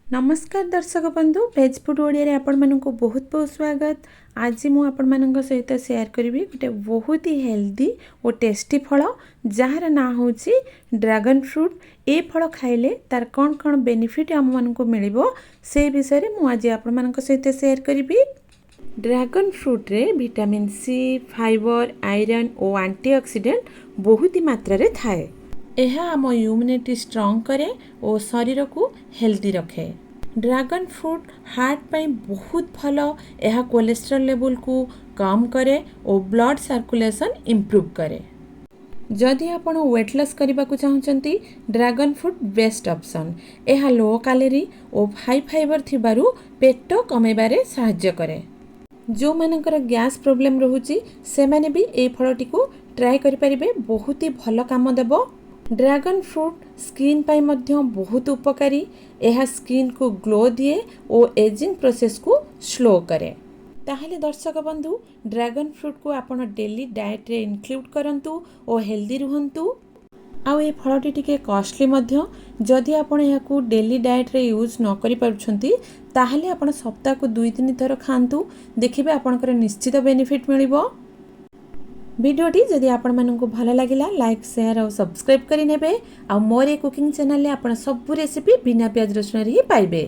नमस्कार दर्शक बंधु भेज फूड ओडिया आपण मानक बहुत बहुत स्वागत। आज मु आपण मानक सहित शेयर करी गोटे बहुत ही हेल्दी और टेस्टी फल जार ना हूँ ड्रैगन फ्रूट। ए फल खाइले तार कौन कौन बेनिफिट आम मानक मिलिबो से विषय मु आज आपण मानक सहित शेयर करी। ड्रैगन फ्रूट रे विटामिन सी, फाइबर, आयरन और एंटीऑक्सीडेंट बहुत ही मात्रा रे थाए। यह आम इम्यूनिटी स्ट्रॉन्ग करे और शरीर को हेल्दी रखे। ड्रैगन फ्रूट हार्ट पाई बहुत भल। यह कोलेस्ट्रॉल लेवल को कम करे और ब्लड सर्कुलेशन इम्प्रूव करे। जदि आपण वेट लॉस करने को चाहते ड्रैगन फ्रूट बेस्ट ऑप्शन। यह लो कैलोरी और हाई फाइबर थिबारु पेट कमेबारे सहायता करे। जो मानकर गैस प्रॉब्लम रहुची से माने भी ए फलटी को ट्राई करि परिबे, बहुत ही भल काम देबो। ड्रैगन फ्रूट स्किन पाई मध्य बहुत उपकारी। यह स्किन को ग्लो दिए और एजिंग प्रोसेस को स्लो करे। ताहले दर्शक बंधु ड्रैगन फ्रूट को आपण डेली डाइट रे इंक्लूड करंतु और हेल्दी रुहंतु। आउ ए फलटी टिके कॉस्टली मध्य। जदि आपण याकू डेली डाइट रे यूज न करि पारुछंती ताहले आपण सप्ताह को 2-3 थर खांतु, देखिबे आपनकर निश्चित बेनिफिट मिलिबो। वीडियोटी जदि आपण मानकु भल लागिला लाइक, शेयर और सब्सक्राइब करि नेबे। आ मोर ए कुकिंग चैनल ले आपण सब रेसिपी बिना प्याज रसुन रे पाइबे।